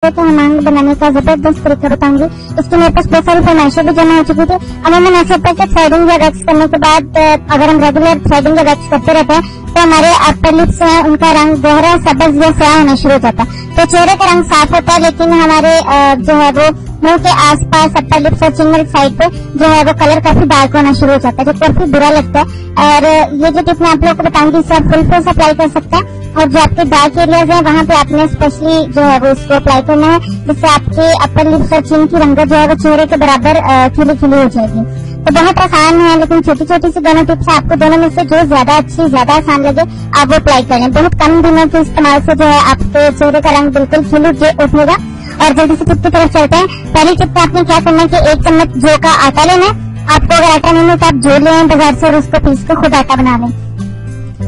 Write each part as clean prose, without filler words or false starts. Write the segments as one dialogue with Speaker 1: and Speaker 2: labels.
Speaker 1: तो हम बनाने का जबरदस्त तरीका बताऊंगी। इसकी मेरे पास बहुत सारी फरमाइशें भी जमा हो चुकी थी। अमूमन ऐसा होता है कि थ्रेडिंग या वैक्स करने के बाद अगर हम रेगुलर थ्रेडिंग या वैक्स करते रहते हैं तो हमारे अपर लिप्स हैं उनका रंग गहरा सब्ज या स्याह होना शुरू हो जाता है। तो चेहरे का रंग साफ होता है, लेकिन हमारे जो है वो मुंह के आसपास अपर लिप्स और चिन साइड पे जो है वो कलर काफी डार्क होना शुरू हो जाता है, जो काफी बुरा लगता है। और ये जो टिप मैं आप लोगों को बताऊंगी इससे आप फुल फेस अप्लाई कर सकते हैं, और जो आपके डार्क एरियाज है वहाँ पे आपने स्पेशली जो है वो इसको अप्लाई करना है, जिससे आपके अपर लिप्स और चिन की रंगत जो है वो चेहरे के बराबर खिली खिली हो जाएगी। तो बहुत आसान है, लेकिन छोटी छोटी सी दोनों टिप्स आपको दोनों में से जो ज्यादा अच्छी ज्यादा आसान लगे आप वो अप्लाई करें। बहुत कम दिनों के इस्तेमाल से जो है आपके चेहरे का रंग बिल्कुल खिल उठेगा। और जल्दी से टिप की तरफ चलते हैं। पहली टिप में आपने क्या करना है कि 1 चम्मच जौ का आटा लेना है। आपको अगर आटा नहीं है तो आप जौ लें बाजार से और उसको पीस कर खुद आटा बना लें।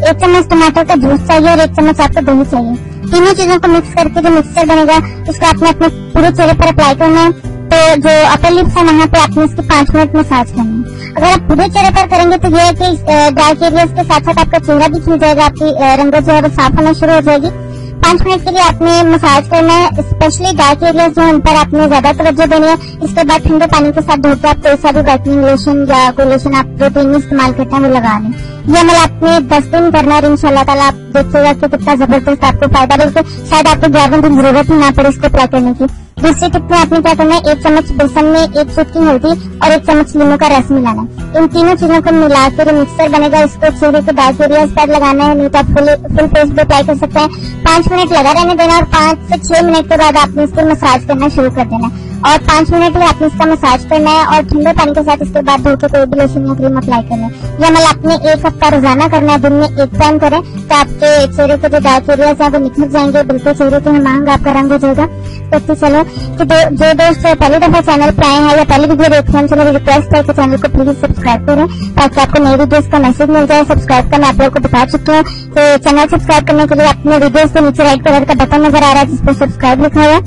Speaker 1: 1 चम्मच टमाटर का जूस चाहिए और 1 चम्मच आपको दही चाहिए। तीनों चीजों को मिक्स करके जो मिक्सचर बनेगा उसको आपने अपने पूरे चेहरे पर अप्लाई करना है। तो जो अपर लिप्स है वहाँ पे आपने इसकी 5 मिनट मसाज करना है। अगर आप पूरे चेहरे पर करेंगे तो यह है कि डार्क एरियाज के साथ साथ आपका चेहरा भी खिल जाएगा, आपकी रंगत जो है वो साफ होना शुरू हो जाएगी। 5 मिनट के लिए आपने मसाज करना है। स्पेशली डार्क एरियाज जो उन पर आपने ज्यादा तवज्जो देनी है। इसके बाद ठंडे पानी के साथ धोकर आप कोई सा भी व्हाइटनिंग लोशन या कोई लोशन आप प्रोटीन में इस्तेमाल करते हैं वो लगा लें। ये अमल आपने 10 दिन करना है। इंशाल्लाह ताला आप देखिएगा कि कितना जबरदस्त आपको फायदा मिलता है। शायद आपको 11 दिन जरूरत ही ना पड़े इसको अप्लाई करने की। दूसरी टिप में आपने क्या करना है, 1 चम्मच बेसन में 1 चुटकी हल्दी और 1 चम्मच नींबू का रस मिलाना है। इन तीनों चीजों को मिलाकर जो मिक्सर बनेगा इसको चेहरे के डार्क एरियाज पर लगाना है। नहीं तो आप फुल फेस पे अप्लाई कर सकते हैं। 5 मिनट लगा रहने देना और 5 से 6 मिनट के बाद आपने इसको मसाज करना शुरू कर देना है। और 5 मिनट में आपने इसका मसाज करना है और ठंडे पानी के साथ इसके बाद धोकर कोई भी लोशन या क्रीम अप्लाई करना है। ये अमल आपने 1 हफ्ता रोजाना करना है। दिन में 1 टाइम करें तो आपके चेहरे के जो डार्क एरियाज है वो निखर जाएंगे, बिल्कुल चेहरे के मांग आपका रंग हो जाएगा। तो चलो कि जो दोस्त पहली दफा चैनल पे आए हैं या पहली वीडियो देख रहे हैं, चलो रिक्वेस्ट है कि चैनल को प्लीज सब्सक्राइब करें ताकि आपको नई वीडियोस का मैसेज मिल जाए। सब्सक्राइब करना आप लोगों को बता चुके हैं। तो चैनल सब्सक्राइब करने के लिए अपने वीडियोस के नीचे राइट कलर का बटन नजर आ रहा है जिसपे सब्सक्राइब लिखा हुआ है,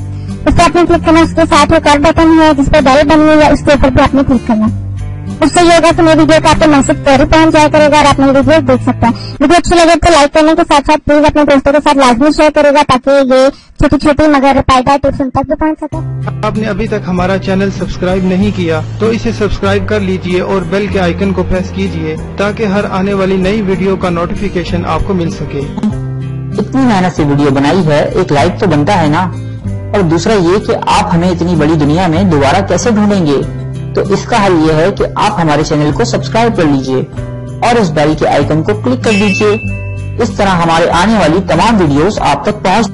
Speaker 1: उस पर आपने क्लिक करना। उसके साथ एक और बटन है जिसपे बेल बनी हुई है, उसके ऊपर भी आपने क्लिक करना। उससे ये होगा कि मेरी वीडियो का आपको मैसेज जरूर पहुंच जाया करेगा और आप मेरी वीडियो देख सकते हैं। वीडियो अच्छी लगे तो लाइक करने के साथ साथ प्लीज अपने दोस्तों के साथ लाजमी शेयर करेगा ताकि ये छोटी छोटी मगर पायदार टिप्स उन तक भी पहुंच सके।
Speaker 2: आपने अभी तक हमारा चैनल सब्सक्राइब नहीं किया तो इसे सब्सक्राइब कर लीजिए और बेल के आइकन को प्रेस कीजिए ताकि हर आने वाली नई वीडियो का नोटिफिकेशन आपको मिल सके।
Speaker 3: इतनी मेहनत से वीडियो बनाई है, एक लाइक तो बनता है ना। और दूसरा ये कि आप हमें इतनी बड़ी दुनिया में दोबारा कैसे ढूंढेंगे, तो इसका हल ये है कि आप हमारे चैनल को सब्सक्राइब कर लीजिए और इस बेल के आइकन को क्लिक कर दीजिए। इस तरह हमारे आने वाली तमाम वीडियोस आप तक पहुंच